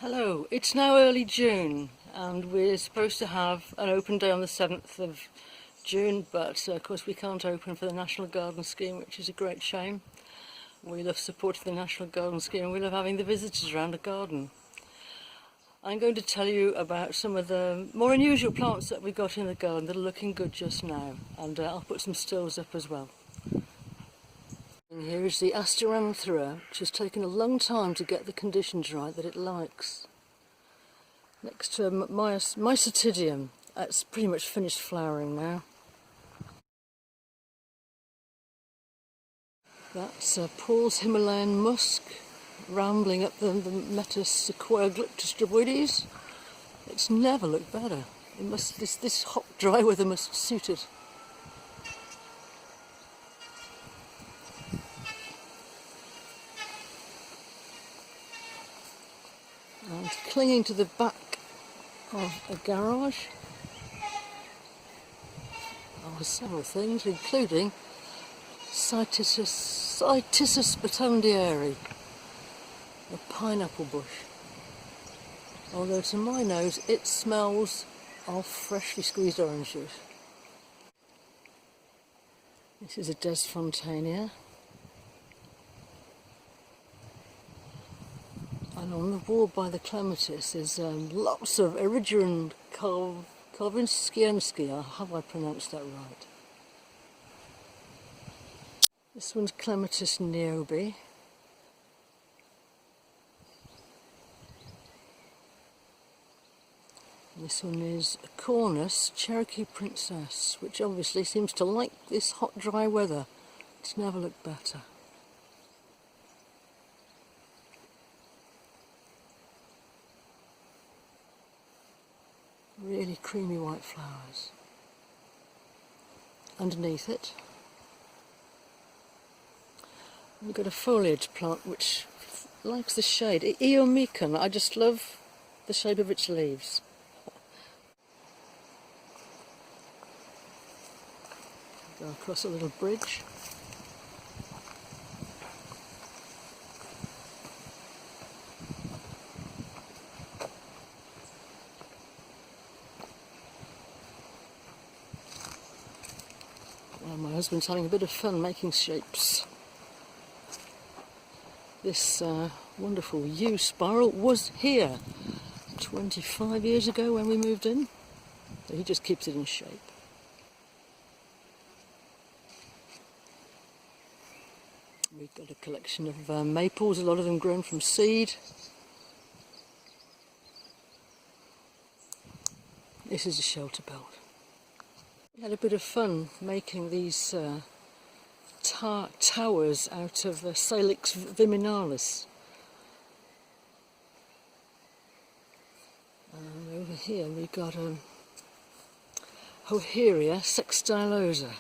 Hello, it's now early June and we're supposed to have an open day on the 7th of June, but of course we can't open for the National Garden Scheme, which is a great shame. We love supporting the National Garden Scheme and we love having the visitors around the garden. I'm going to tell you about some of the more unusual plants that we've got in the garden that are looking good just now, and I'll put some stills up as well. And here is the Asteranthera, which has taken a long time to get the conditions right that it likes. Next to Mysotidium, that's pretty much finished flowering now. That's Paul's Himalayan musk, rambling up the Metasequoia glyptostreboides. It's never looked better. It must, this hot, dry weather must suit it. And clinging to the back of a garage are several things, including Cytisus batondieri, a pineapple bush. Although to my nose it smells of freshly squeezed orange juice. This is a Desfontainia. And on the wall by the clematis is lots of Erigeron Karwinskienski. Have I pronounced that right? This one's Clematis niobe. This one is Cornus Cherokee Princess, which obviously seems to like this hot, dry weather. It's never looked better. Really creamy white flowers. Underneath it, we've got a foliage plant which likes the shade. Eomecon, I just love the shape of its leaves. Go across a little bridge. Well, my husband's having a bit of fun making shapes. This wonderful yew spiral was here 25 years ago when we moved in, so he just keeps it in shape. We've got a collection of maples, a lot of them grown from seed. This is a shelter belt. We had a bit of fun making these towers out of Salix viminalis. And over here we've got Hoheria sextilosa.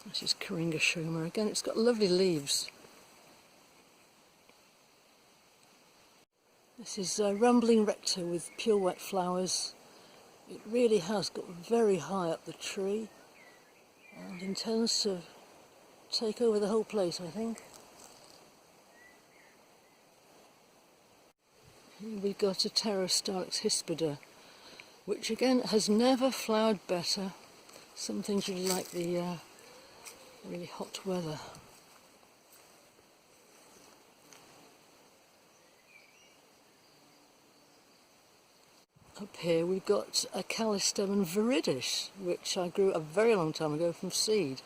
This is Coringa shoma. Again, it's got lovely leaves. This is Rambling Rector with pure white flowers. It really has got very high up the tree and intends to take over the whole place, I think. Here we've got a Pterostylix hispida, which again has never flowered better. Some things really like the really hot weather. Up here we've got a Callistemon viridis, which I grew a very long time ago from seed.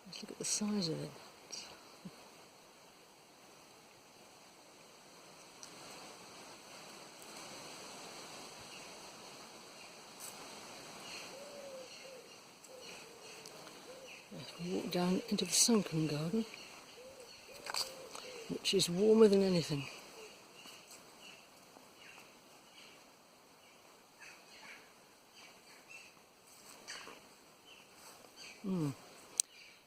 Let's look at the size of it. We walk down into the sunken garden, which is warmer than anything.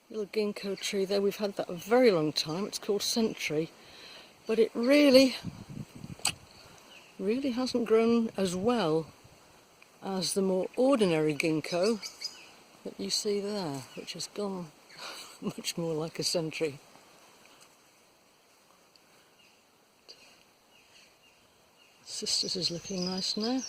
Little ginkgo tree there, we've had that a very long time. It's called Century, but it really hasn't grown as well as the more ordinary ginkgo that you see there, which has gone much more like a century. Sisters is looking nice now.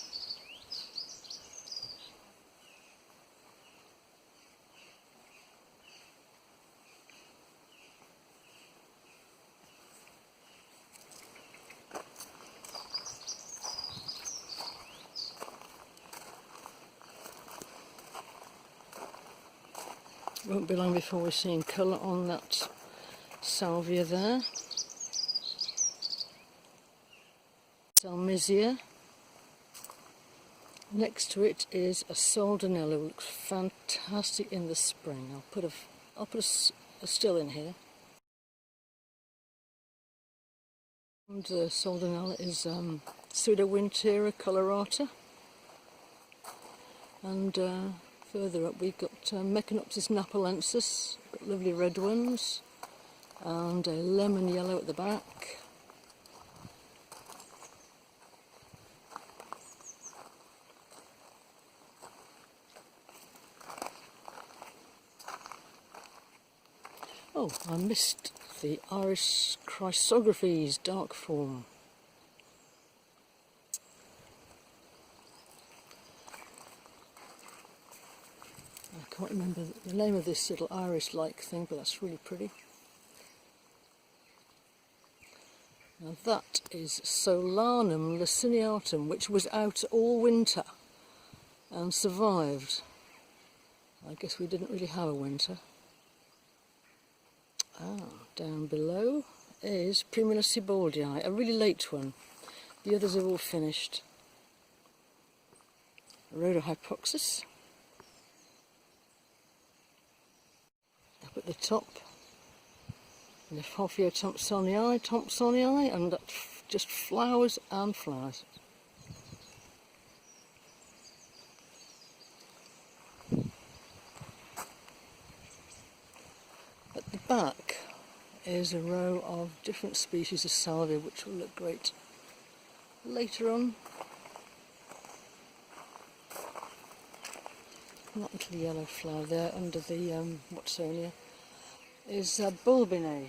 Won't be long before we're seeing colour on that salvia there. Salmisia. Next to it is a soldanella, which looks fantastic in the spring. I'll put a still in here. And the soldanella is Pseudowintera colorata. And further up we've got Mechanopsis napolensis, got lovely red ones, and a lemon yellow at the back. Oh, I missed the Iris chrysographes dark form. I can't remember the name of this little iris-like thing, but that's really pretty. Now that is Solanum laciniatum, which was out all winter and survived. I guess we didn't really have a winter. Down below is Primula Sieboldii, a really late one. The others are all finished. Rhodohypoxis. Up at the top, Nephophia Thompsonii, and that just flowers and flowers. At the back is a row of different species of salvia, which will look great later on. And that little yellow flower there under the Watsonia is Bulbinae.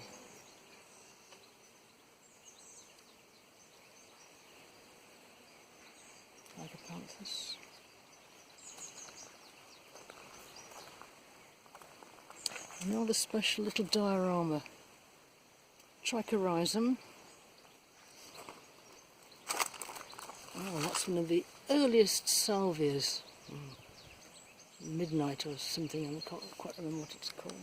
Agapanthus. Another special little diorama. Trichorhizum. Oh, that's one of the earliest salvias. Midnight or something, I can't quite remember what it's called.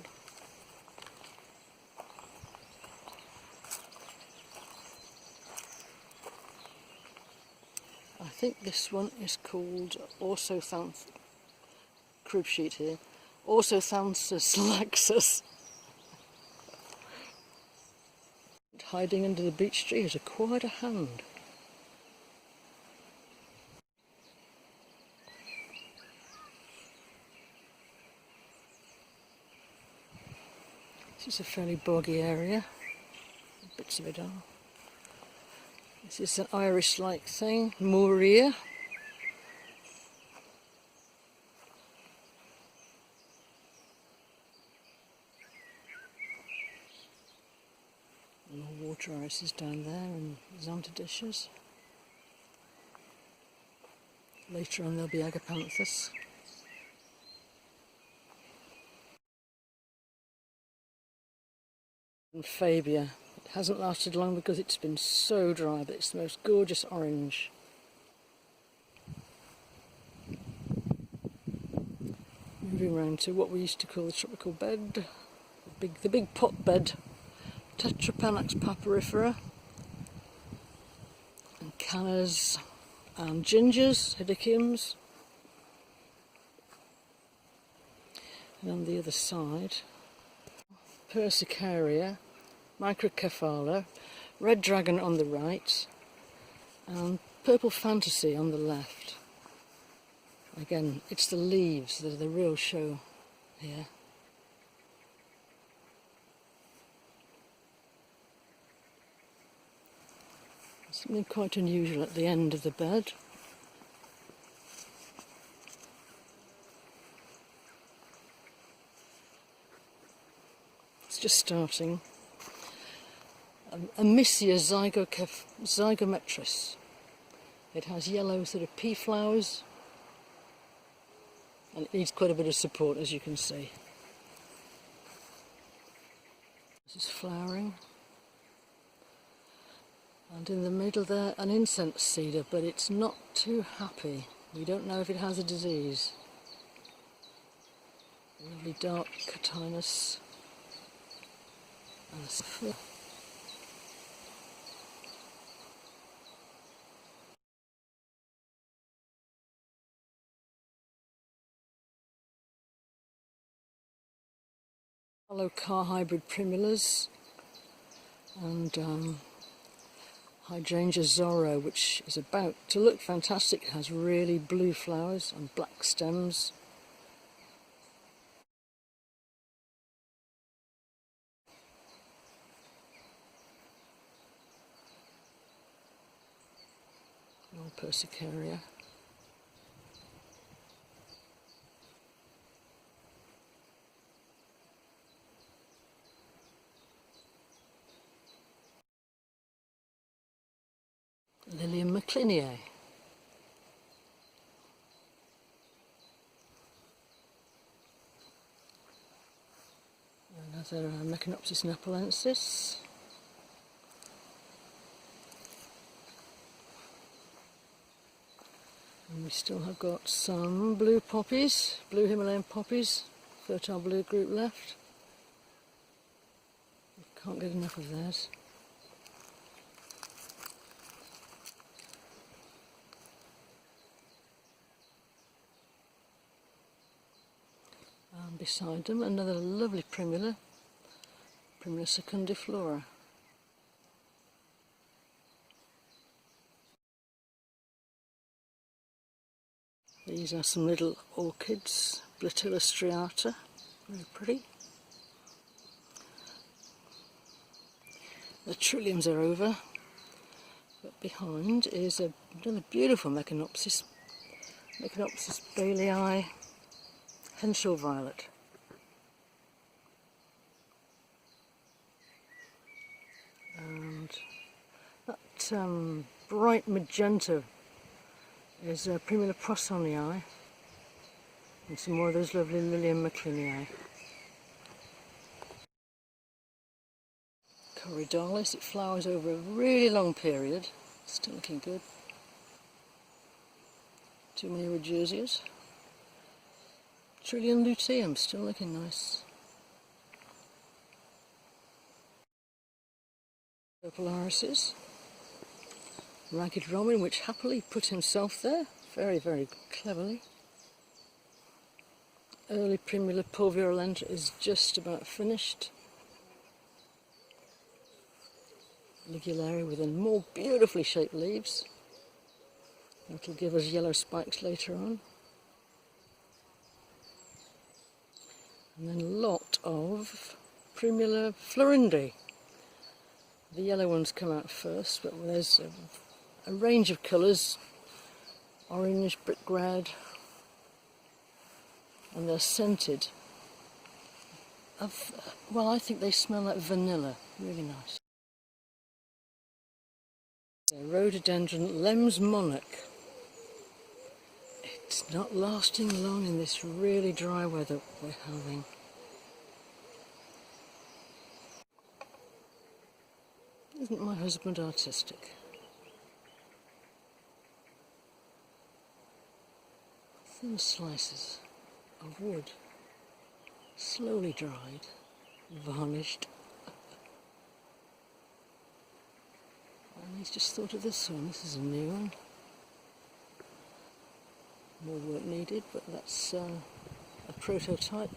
I think this one is called crib sheet here, Orthothanthus laxus. Hiding under the beech tree is quite a hand. This is a fairly boggy area, bits of it are. This is an iris-like thing, Moria. More water irises down there and Xanthidicias. Later on there'll be Agapanthus. And Fabia. It hasn't lasted long because it's been so dry, but it's the most gorgeous orange. Moving round to what we used to call the tropical bed, the big pot bed, Tetrapanax papyrifera, and cannas and gingers, hedychiums. And on the other side, Persicaria, Microcephala, Red Dragon on the right, and Purple Fantasy on the left. Again, it's the leaves that are the real show here. Something quite unusual at the end of the bed. It's just starting. A Missia zygometris. It has yellow sort of pea flowers, and it needs quite a bit of support, as you can see. This is flowering. And in the middle there, an incense cedar, but it's not too happy. We don't know if it has a disease. Lovely dark catinus. And hollow car hybrid primulas, and Hydrangea Zorro, which is about to look fantastic. It has really blue flowers and black stems. More Persicaria. Lilium McCliniae. Another Mechanopsis napolensis. And we still have got some blue poppies, blue Himalayan poppies, fertile blue group left. Can't get enough of that. And beside them, another lovely primula, Primula secundiflora. These are some little orchids, Blatilla striata, very pretty. The trilliums are over, but behind is another beautiful Mechanopsis, Mechanopsis Bailey, Henshaw violet. And that bright magenta is Primula prosonii, and some more of those lovely Lilium McCliniae. Corydalis, it flowers over a really long period, still looking good. Too many Regersias. Trillium luteum, still looking nice. Purple irises. Ragged Robin, which happily put himself there, very, very cleverly. Early Primula pulverulenta is just about finished. Ligularia with more beautifully shaped leaves. That'll give us yellow spikes later on. And then a lot of Primula florindi. The yellow ones come out first, but there's a range of colours, orange, brick red, and they're scented. Well, I think they smell like vanilla, really nice. Rhododendron Lems monarch. It's not lasting long in this really dry weather we're having. Isn't my husband artistic? Thin slices of wood, slowly dried, varnished. And he's just thought of this one. This is a new one. More work needed, but that's a prototype.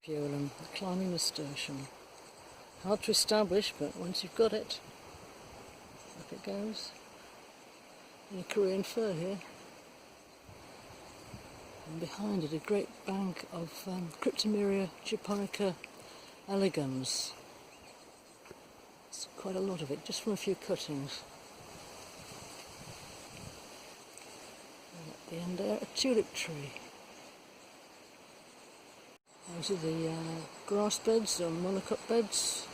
Violum, the climbing nasturtium. Hard to establish, but once you've got it, up it goes. And a Korean fir here. and behind it a great bank of Cryptomeria japonica elegans. It's quite a lot of it, just from a few cuttings. And at the end there, a tulip tree. Those are the grass beds or monocoque beds.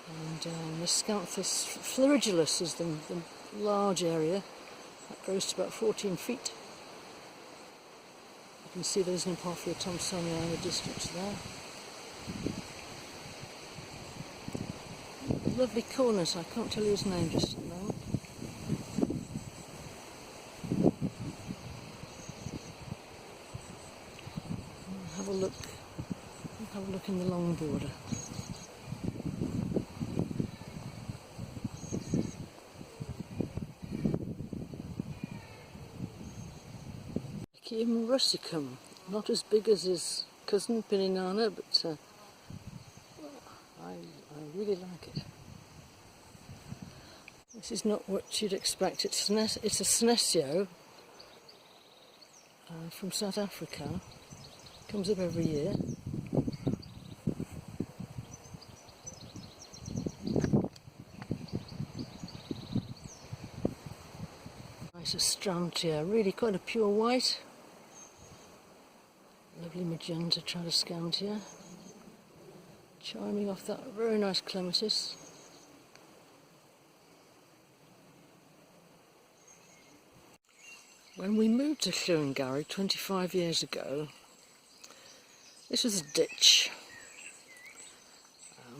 And Miscanthus florigelus is the large area. That grows to about 14 feet. You can see there's an Apophia Thomsonii in the distance there. Lovely cornice, I can't tell you his name just at the moment. Have a look in the long border. Lycium russicum, not as big as his cousin Pininana, but I really like it. This is not what you'd expect. It's a senecio from South Africa. Comes up every year. Nice astrantia, really quite a pure white. Lovely magenta tradescantia. Chiming off that very nice clematis. When we moved to Llwyngarreg 25 years ago, this was a ditch.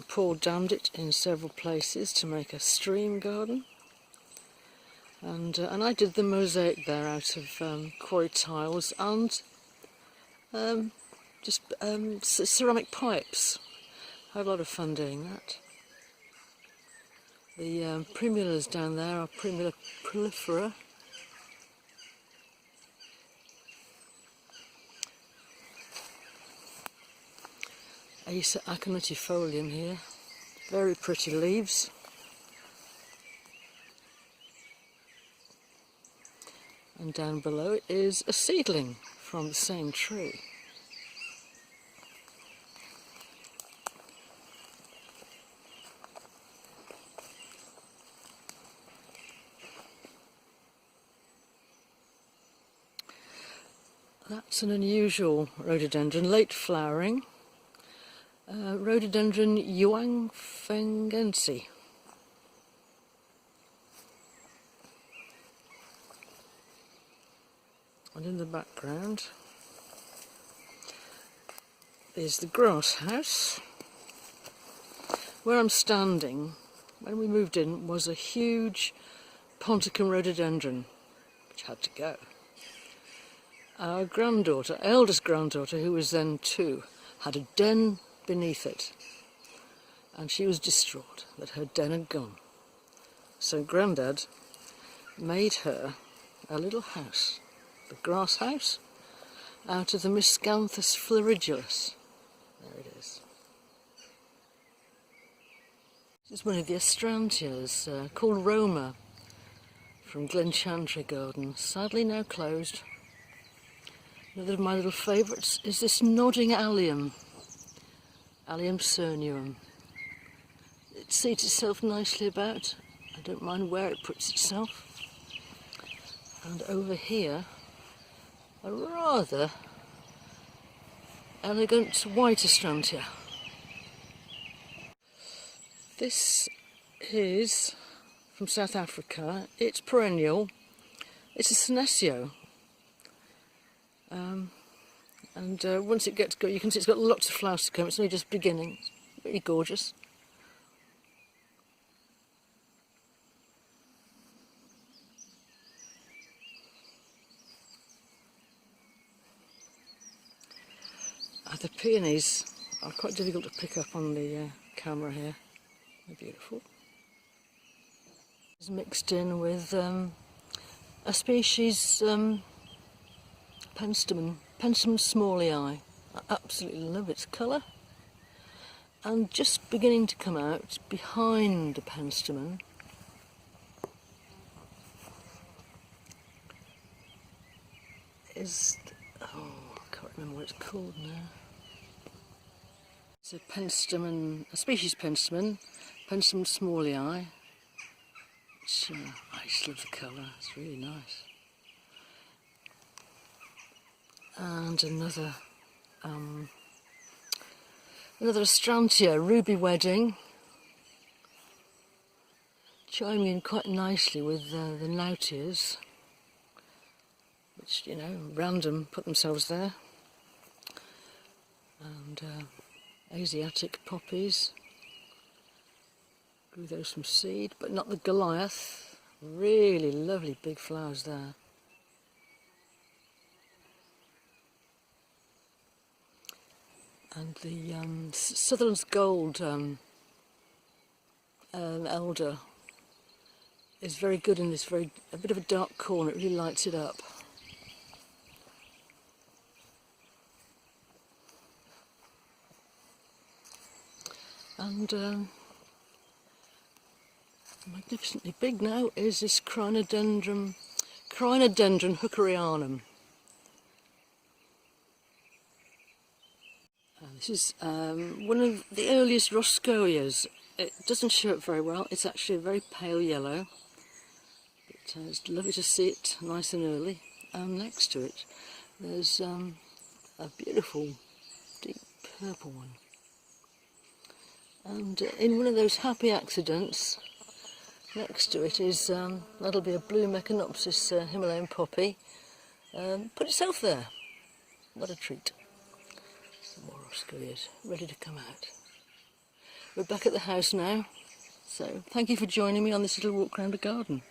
Paul dammed it in several places to make a stream garden, and I did the mosaic there out of quarry tiles and ceramic pipes. Had a lot of fun doing that. The primulas down there are Primula prolifera. Acer aconitiifolium here, very pretty leaves. And down below is a seedling from the same tree. That's an unusual rhododendron, late flowering. Rhododendron Llwyngarregensi. And in the background is the grass house. Where I'm standing, when we moved in, was a huge Ponticum rhododendron, which had to go. Our granddaughter, eldest granddaughter, who was then 2, had a den beneath it, and she was distraught that her den had gone. So Grandad made her a little house, the grass house, out of the Miscanthus florigelus. There it is. This is one of the astrantias called Roma from Glenchantry Garden, sadly now closed. Another of my little favourites is this nodding allium. Allium cernuum. It seats itself nicely about. I don't mind where it puts itself. And over here, a rather elegant white astrantia. This is from South Africa. It's perennial. It's a senecio. And once it gets going, you can see it's got lots of flowers to come. It's only just beginning. It's really gorgeous. The peonies are quite difficult to pick up on the camera here. They're beautiful. It's mixed in with a species Penstemon smallii. I absolutely love its colour. And just beginning to come out behind the Penstemon is remember what it's called now. It's a penstemon, a species penstemon, Penstemon smallii. Which, I just love the colour, it's really nice. And another Astrantia, Ruby Wedding, chiming in quite nicely with the Nautias, which, you know, random put themselves there. And Asiatic poppies, grew those from seed, but not the Goliath. Really lovely big flowers there. And the Sutherland's Gold elder is very good in this a bit of a dark corner. It really lights it up. And magnificently big now is this Crinodendron hookerianum. This is one of the earliest Roscoias. It doesn't show up very well. It's actually a very pale yellow. But it's lovely to see it nice and early. Next to it, there's a beautiful deep purple one. And in one of those happy accidents, next to it is, that'll be a blue Mechanopsis Himalayan poppy. Put itself there. What a treat. Some more Roscoias ready to come out. We're back at the house now, so thank you for joining me on this little walk around the garden.